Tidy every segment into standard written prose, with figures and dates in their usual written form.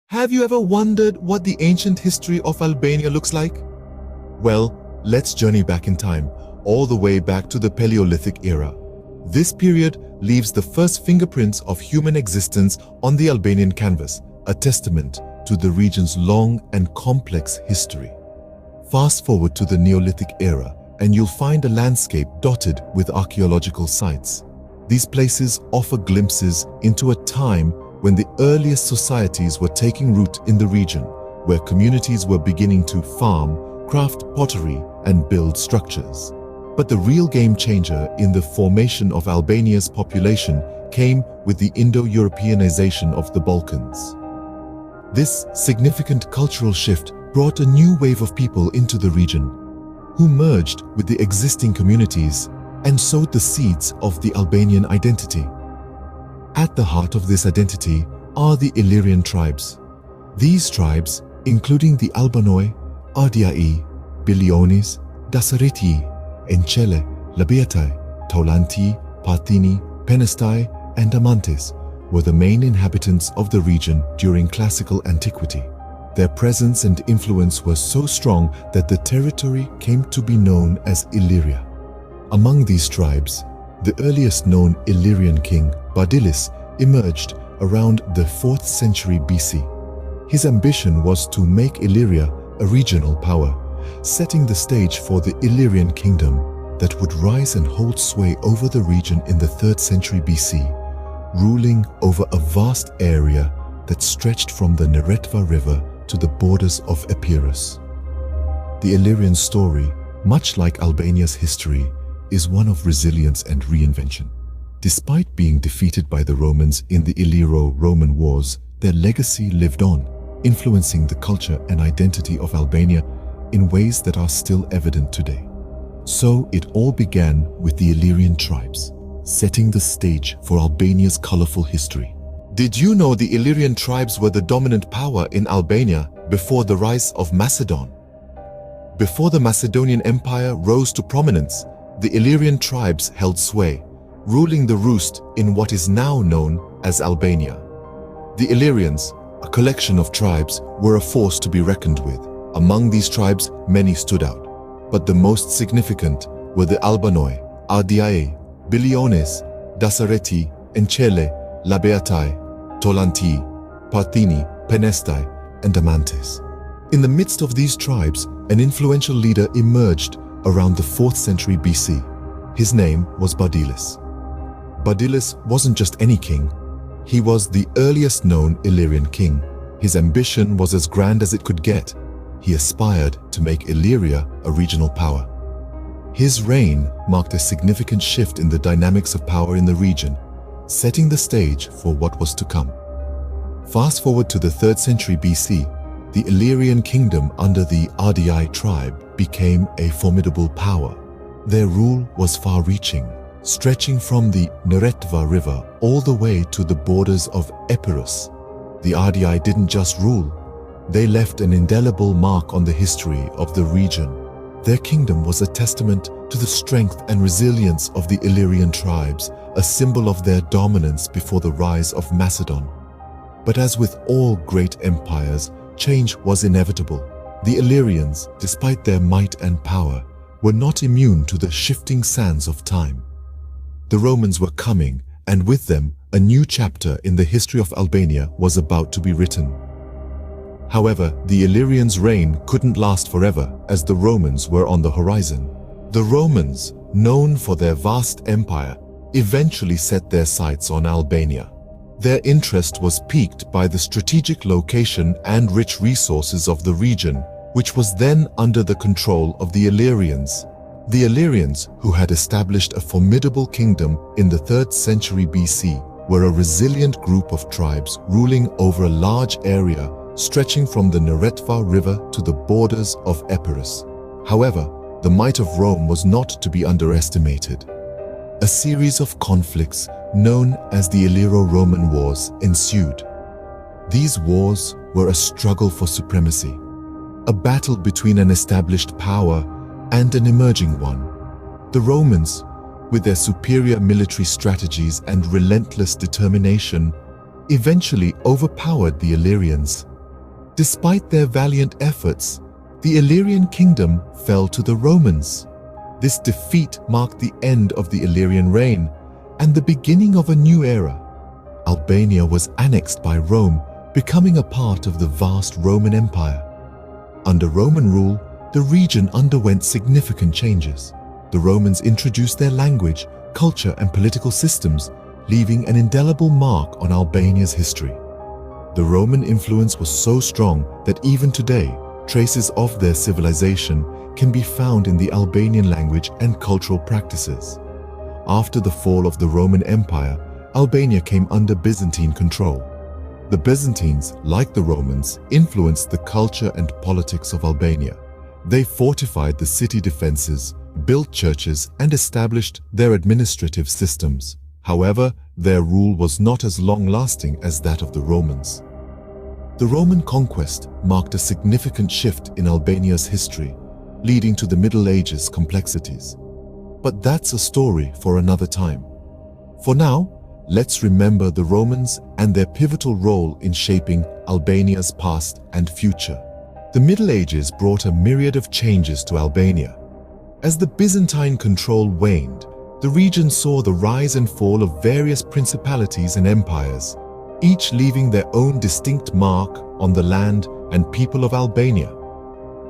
Have you ever wondered what the ancient history of Albania looks like? Well, let's journey back in time, all the way back to the Paleolithic era. This period leaves the first fingerprints of human existence on the Albanian canvas, a testament to the region's long and complex history. Fast forward to the Neolithic era, and you'll find a landscape dotted with archaeological sites. These places offer glimpses into a time when the earliest societies were taking root in the region, where communities were beginning to farm, craft pottery, and build structures. But the real game changer in the formation of Albania's population came with the Indo-Europeanization of the Balkans. This significant cultural shift brought a new wave of people into the region, who merged with the existing communities and sowed the seeds of the Albanian identity. At the heart of this identity are the Illyrian tribes. These tribes, including the Albanoi, Ardiai, Bilionis, Dasariti, Enchele, Labeatai, Taulanti, Parthini, Penestai, and Amantes, were the main inhabitants of the region during classical antiquity. Their presence and influence were so strong that the territory came to be known as Illyria. Among these tribes, the earliest known Illyrian king, Badilis, emerged around the 4th century BC. His ambition was to make Illyria a regional power, setting the stage for the Illyrian Kingdom that would rise and hold sway over the region in the 3rd century BC, ruling over a vast area that stretched from the Neretva River to the borders of Epirus. The Illyrian story, much like Albania's history, is one of resilience and reinvention. Despite being defeated by the Romans in the Illyro-Roman Wars, their legacy lived on, influencing the culture and identity of Albania in ways that are still evident today. So it all began with the Illyrian tribes, setting the stage for Albania's colorful history. Did you know the Illyrian tribes were the dominant power in Albania before the rise of Macedon? Before the Macedonian Empire rose to prominence, the Illyrian tribes held sway, ruling the roost in what is now known as Albania. The Illyrians, a collection of tribes, were a force to be reckoned with. Among these tribes, many stood out, but the most significant were the Albanoi, Ardiae, Biliones, Dasareti, Enchele, Labeatai, Taulanti, Parthini, Penestai, and Amantes. In the midst of these tribes, an influential leader emerged around the 4th century BC. His name was Badilis. Badilis wasn't just any king. He was the earliest known Illyrian king. His ambition was as grand as it could get. He aspired to make Illyria a regional power. His reign marked a significant shift in the dynamics of power in the region, setting the stage for what was to come. Fast forward to the 3rd century BC, the Illyrian Kingdom under the Ardiai tribe became a formidable power. Their rule was far-reaching, stretching from the Neretva River all the way to the borders of Epirus. The Ardiai didn't just rule, they left an indelible mark on the history of the region. Their kingdom was a testament to the strength and resilience of the Illyrian tribes, a symbol of their dominance before the rise of Macedon. But as with all great empires, change was inevitable. The Illyrians, despite their might and power, were not immune to the shifting sands of time. The Romans were coming, and with them, a new chapter in the history of Albania was about to be written. However, the Illyrians' reign couldn't last forever, as the Romans were on the horizon. The Romans, known for their vast empire, eventually set their sights on Albania. Their interest was piqued by the strategic location and rich resources of the region, which was then under the control of the Illyrians. The Illyrians, who had established a formidable kingdom in the 3rd century BC, were a resilient group of tribes ruling over a large area stretching from the Neretva River to the borders of Epirus. However, the might of Rome was not to be underestimated. A series of conflicts, known as the Illyro-Roman Wars, ensued. These wars were a struggle for supremacy, a battle between an established power and an emerging one. The Romans, with their superior military strategies and relentless determination, eventually overpowered the Illyrians. Despite their valiant efforts, the Illyrian Kingdom fell to the Romans. This defeat marked the end of the Illyrian reign and the beginning of a new era. Albania was annexed by Rome, becoming a part of the vast Roman Empire. Under Roman rule, the region underwent significant changes. The Romans introduced their language, culture, and political systems, leaving an indelible mark on Albania's history. The Roman influence was so strong that even today, traces of their civilization can be found in the Albanian language and cultural practices. After the fall of the Roman Empire, Albania came under Byzantine control. The Byzantines, like the Romans, influenced the culture and politics of Albania. They fortified the city defenses, built churches, and established their administrative systems. However, their rule was not as long-lasting as that of the Romans. The Roman Conquest marked a significant shift in Albania's history, leading to the Middle Ages complexities. But that's a story for another time. For now, let's remember the Romans and their pivotal role in shaping Albania's past and future. The Middle Ages brought a myriad of changes to Albania. As the Byzantine control waned, the region saw the rise and fall of various principalities and empires, each leaving their own distinct mark on the land and people of Albania.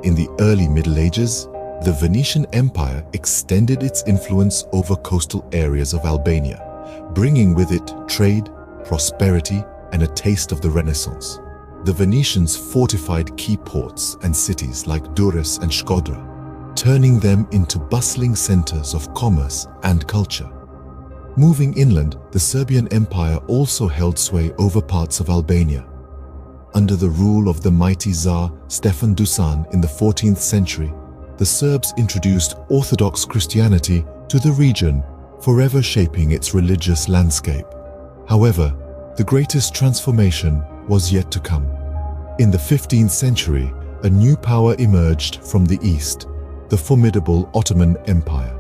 In the early Middle Ages, the Venetian Empire extended its influence over coastal areas of Albania, bringing with it trade, prosperity, and a taste of the Renaissance. The Venetians fortified key ports and cities like Durrës and Shkodra, turning them into bustling centers of commerce and culture. Moving inland, the Serbian Empire also held sway over parts of Albania. Under the rule of the mighty Tsar Stefan Dusan in the 14th century, the Serbs introduced Orthodox Christianity to the region, forever shaping its religious landscape. However, the greatest transformation was yet to come. In the 15th century, a new power emerged from the east, the formidable Ottoman Empire.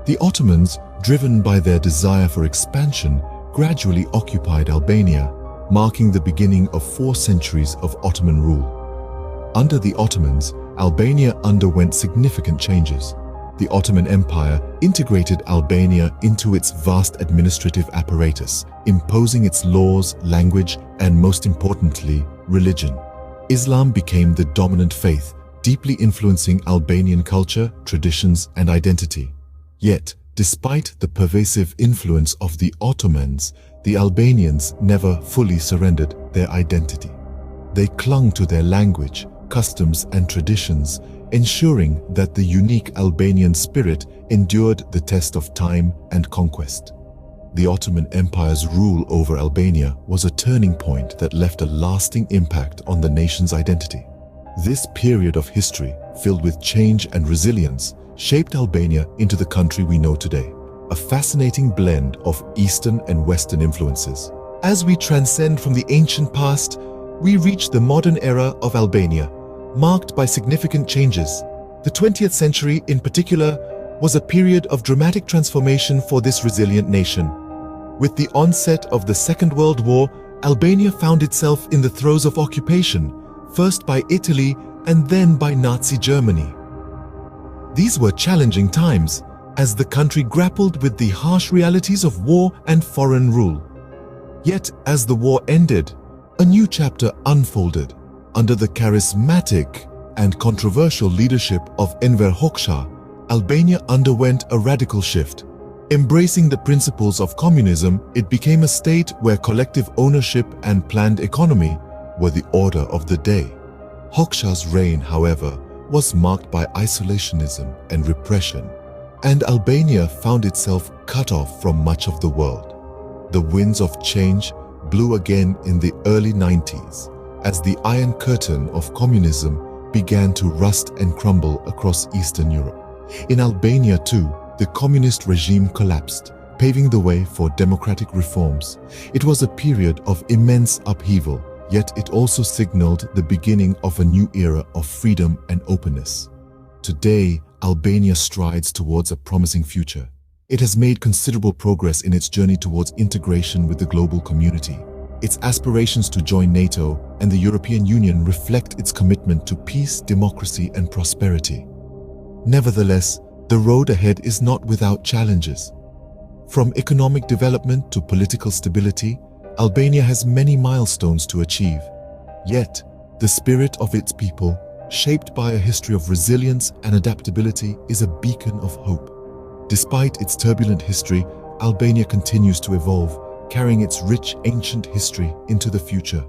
The Ottomans, driven by their desire for expansion, gradually occupied Albania, marking the beginning of 4 centuries of Ottoman rule. Under the Ottomans, Albania underwent significant changes. The Ottoman Empire integrated Albania into its vast administrative apparatus, imposing its laws, language, and most importantly, religion. Islam became the dominant faith, deeply influencing Albanian culture, traditions, and identity. Yet, despite the pervasive influence of the Ottomans, the Albanians never fully surrendered their identity. They clung to their language, customs, and traditions, ensuring that the unique Albanian spirit endured the test of time and conquest. The Ottoman Empire's rule over Albania was a turning point that left a lasting impact on the nation's identity. This period of history, filled with change and resilience, shaped Albania into the country we know today, a fascinating blend of Eastern and Western influences. As we transcend from the ancient past, we reach the modern era of Albania, marked by significant changes. The 20th century, in particular, was a period of dramatic transformation for this resilient nation. With the onset of the Second World War, Albania found itself in the throes of occupation, first by Italy and then by Nazi Germany. These were challenging times, as the country grappled with the harsh realities of war and foreign rule. Yet, as the war ended, a new chapter unfolded. Under the charismatic and controversial leadership of Enver Hoxha, Albania underwent a radical shift. Embracing the principles of communism, it became a state where collective ownership and planned economy were the order of the day. Hoxha's reign, however, was marked by isolationism and repression, and Albania found itself cut off from much of the world. The winds of change blew again in the early 90s, as the Iron Curtain of communism began to rust and crumble across Eastern Europe. In Albania too, the communist regime collapsed, paving the way for democratic reforms. It was a period of immense upheaval, yet it also signaled the beginning of a new era of freedom and openness. Today, Albania strides towards a promising future. It has made considerable progress in its journey towards integration with the global community. Its aspirations to join NATO and the European Union reflect its commitment to peace, democracy, and prosperity. Nevertheless, the road ahead is not without challenges. From economic development to political stability, Albania has many milestones to achieve. Yet, the spirit of its people, shaped by a history of resilience and adaptability, is a beacon of hope. Despite its turbulent history, Albania continues to evolve, carrying its rich ancient history into the future.